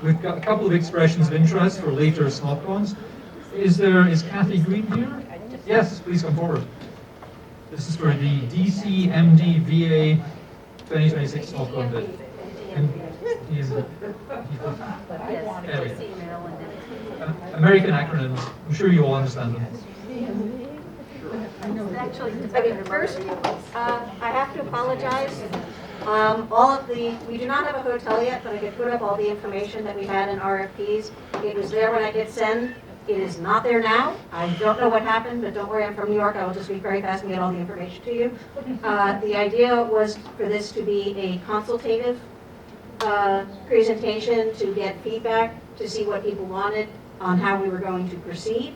we've got a couple of expressions of interest for later SMOFCons. Is Kathy Green here? Yes, please come forward. This is for the DC MD VA 2026 SMOFCon bid. American acronyms. I'm sure you all understand them. Okay, first, I have to apologize. We do not have a hotel yet, but I could put up all the information that we had in RFPs. It was there when I did send. It is not there now. I don't know what happened, but don't worry, I'm from New York. I will just read very fast and get all the information to you. The idea was for this to be a consultative presentation to get feedback, to see what people wanted on how we were going to proceed.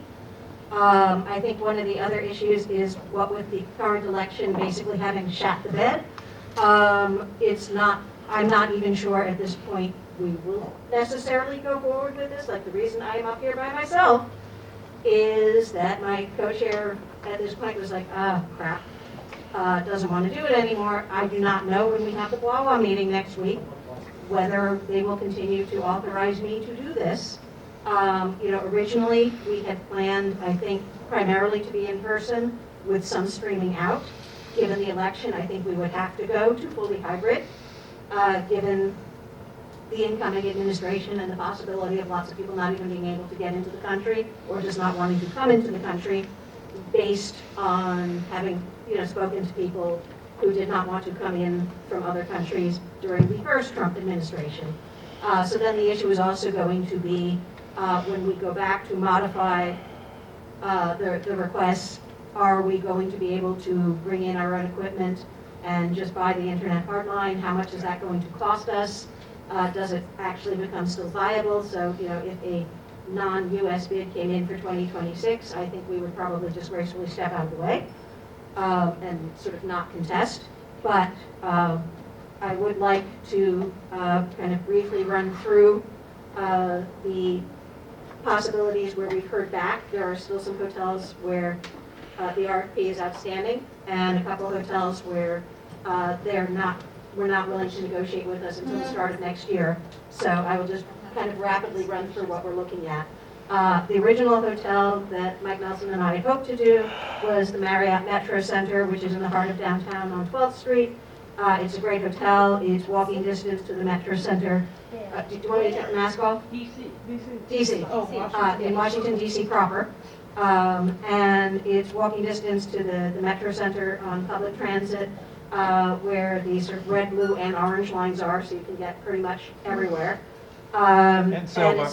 I think one of the other issues is what with the current election basically having shat the bed. I'm not even sure at this point we will necessarily go forward with this. Like, the reason I'm up here by myself is that my co-chair at this point was like, crap, doesn't want to do it anymore. I do not know when we have the Wawa meeting next week whether they will continue to authorize me to do this. Originally we had planned, I think, primarily to be in person with some streaming out. Given the election, I think we would have to go to fully hybrid, given the incoming administration and the possibility of lots of people not even being able to get into the country or just not wanting to come into the country based on having, spoken to people who did not want to come in from other countries during the first Trump administration. So then the issue is also going to be when we go back to modify the requests, are we going to be able to bring in our own equipment and just buy the internet hardline? How much is that going to cost us? Does it actually become still viable? So, if a non-US bid came in for 2026, I think we would probably just gracefully step out of the way and sort of not contest. But I would like to kind of briefly run through the possibilities where we've heard back. There are still some hotels where the RFP is outstanding, and a couple of hotels where we're not willing to negotiate with us until the start of next year. So I will just kind of rapidly run through what we're looking at. The original hotel that Mike Nelson and I had hoped to do was the Marriott Metro Center, which is in the heart of downtown on 12th Street. It's a great hotel. It's walking distance to the Metro Center. Do you want me to take the mask off? DC. Oh, in Washington, D.C. proper. And it's walking distance to the Metro Center on public transit, where the sort of red, blue, and orange lines are, so you can get pretty much everywhere. And silver.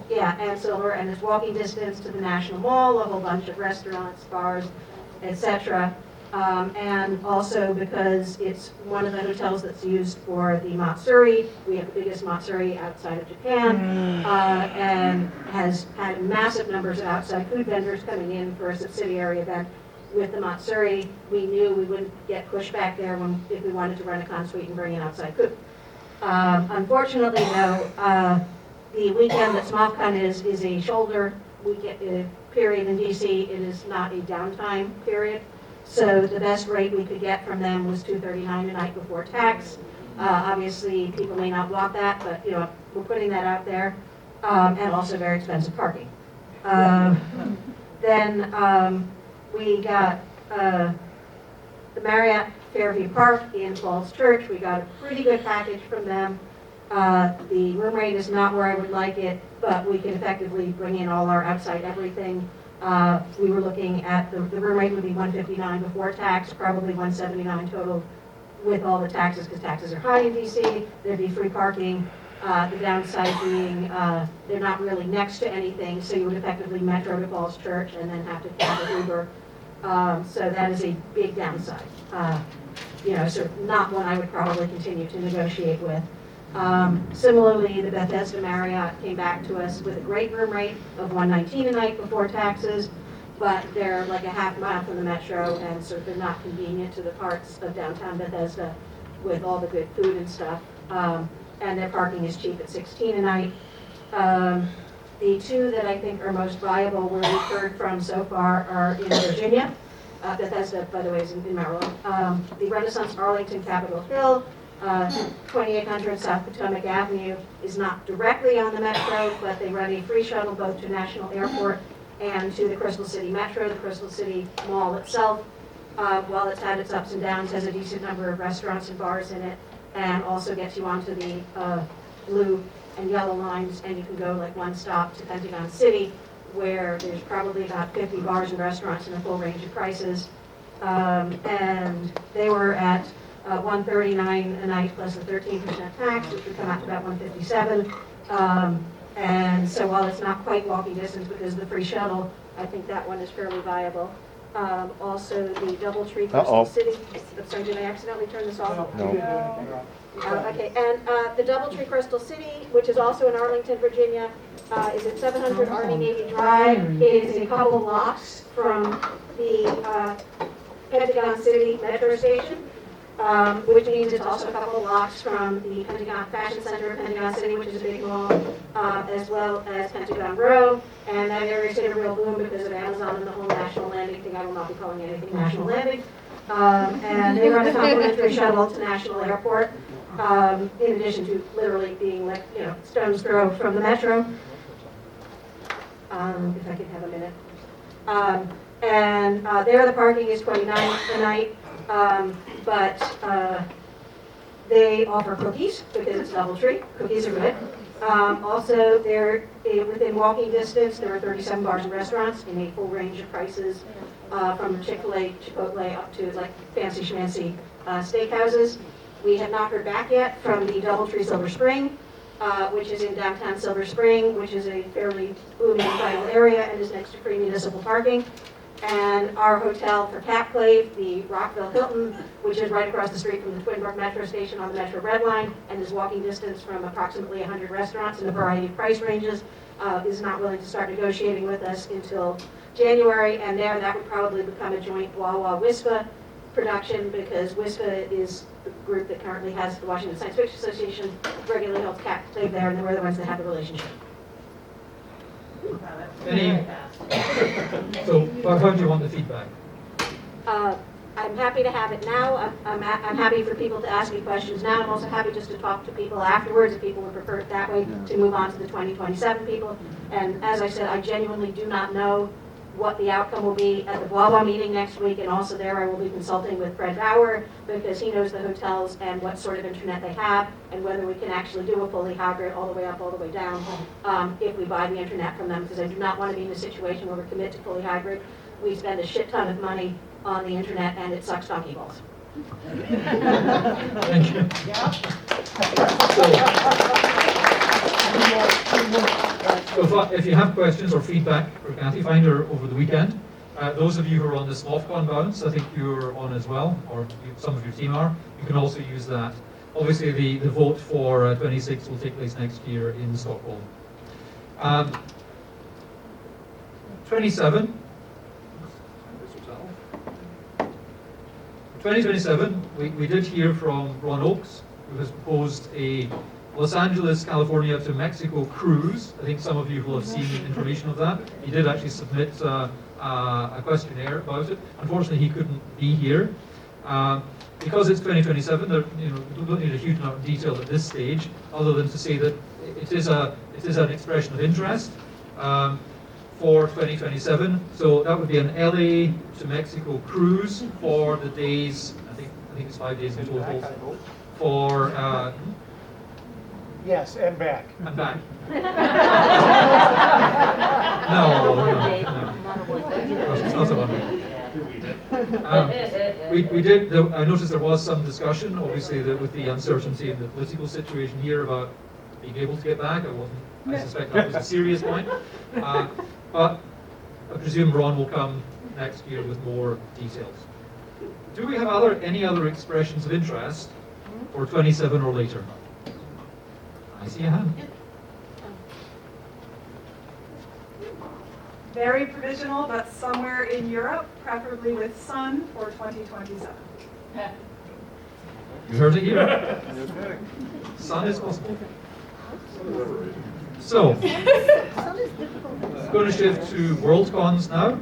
And silver, and it's walking distance to the National Mall, a whole bunch of restaurants, bars, etc. And also because it's one of the hotels that's used for the Matsuri. We have the biggest Matsuri outside of Japan, and has had massive numbers of outside food vendors coming in for a subsidiary event with the Matsuri. We knew we wouldn't get pushback there if we wanted to run a con suite and bring in outside food. Unfortunately, though, the weekend that SMOFCon is a shoulder weekend period in DC. It is not a downtime period. So the best rate we could get from them was $239 a night before tax. Obviously, people may not want that, but we're putting that out there, and also very expensive parking. Then we got the Marriott Fairview Park in Falls Church. We got a pretty good package from them. The room rate is not where I would like it, but we can effectively bring in all our outside everything. We were looking at the room rate would be $159 before tax, probably $179 total with all the taxes, because taxes are high in DC. There'd be free parking. The downside being they're not really next to anything, so you would effectively metro to Falls Church and then have to cab an Uber. So that is a big downside. Sort of not one I would probably continue to negotiate with. Similarly, the Bethesda Marriott came back to us with a great room rate of $119 a night before taxes, but they're like a half mile from the metro, and so they're not convenient to the parts of downtown Bethesda with all the good food and stuff. And their parking is cheap at $16 a night. The two that I think are most viable, where we've heard from so far, are in Virginia. Bethesda, by the way, is in Maryland. The Renaissance Arlington Capitol Hill. 2800 South Potomac Avenue is not directly on the Metro, but they run a free shuttle both to National Airport and to the Crystal City Metro. The Crystal City Mall itself, while it's had its ups and downs, has a decent number of restaurants and bars in it, and also gets you onto the blue and yellow lines, and you can go like one stop to Pentagon City, where there's probably about 50 bars and restaurants in a full range of prices. And they were at $139 a night plus a 13% tax, which would come out to about $157. And so while it's not quite walking distance because of the free shuttle, I think that one is fairly viable. Also, the Doubletree Crystal City. Sorry, did I accidentally turn this off? No. Okay, and the Doubletree Crystal City, which is also in Arlington, Virginia, is at 700 Army Navy Drive. It is a couple blocks from the Pentagon City Metro Station, which means it's also a couple blocks from the Pentagon Fashion Center of Pentagon City, which is a big mall, as well as Pentagon Row. And that area hit a real boom because of Amazon and the whole National Landing thing. I will not be calling anything National Landing. And they run a complimentary shuttle to National Airport, in addition to literally being like, stone's throw from the Metro. If I could have a minute. And there the parking is $29 a night, but they offer cookies because it's Doubletree. Cookies are good. Also, they're within walking distance. There are 37 bars and restaurants in a full range of prices, from Chick-fil-A, Chipotle, up to like fancy schmancy steakhouses. We have not heard back yet from the Doubletree Silver Spring, which is in downtown Silver Spring, which is a fairly booming vital area and is next to free municipal parking. And our hotel for Catclave, the Rockville Hilton, which is right across the street from the Twin Brook Metro Station on the Metro Red Line and is walking distance from approximately 100 restaurants in a variety of price ranges, is not willing to start negotiating with us until January. And there, that would probably become a joint Wawa-WISPA production, because WISPA is the group that currently has the Washington Science Fiction Association, regularly holds Catclave there, and we're the ones that have the relationship. So, how do you want the feedback? I'm happy to have it now. I'm happy for people to ask me questions now. I'm also happy just to talk to people afterwards if people would prefer it that way, to move on to the 2027 people. And as I said, I genuinely do not know what the outcome will be at the Wawa meeting next week, and also there I will be consulting with Fred Bauer, because he knows the hotels and what sort of internet they have, and whether we can actually do a fully hybrid all the way up, all the way down, if we buy the internet from them, because I do not want to be in a situation where we commit to fully hybrid, we spend a shit ton of money on the internet, and it sucks donkey balls. Thank you. So if you have questions or feedback for Kathy, find her over the weekend. Those of you who are on the SMOFCon bounce, I think you're on as well, or some of your team are. You can also use that. Obviously, the vote for 26 will take place next year in Stockholm. 2027, we did hear from Ron Oakes, who has proposed a Los Angeles, California to Mexico cruise. I think some of you will have seen information of that. He did actually submit a questionnaire about it. Unfortunately, he couldn't be here. Because it's 2027, we don't need a huge amount of detail at this stage, other than to say that it is an expression of interest for 2027. So that would be an LA to Mexico cruise for the days, I think it's 5 days in total, for Yes, and back. and back. No, it's not a one. We did. I noticed there was some discussion, obviously, with the uncertainty in the political situation here about being able to get back. I suspect that was a serious point. But I presume Ron will come next year with more details. Do we have any other expressions of interest for 27 or later? I see a hand. Very provisional, but somewhere in Europe, preferably with sun for 2027. You heard it here. Sun is possible. So, going to shift to WorldCons now.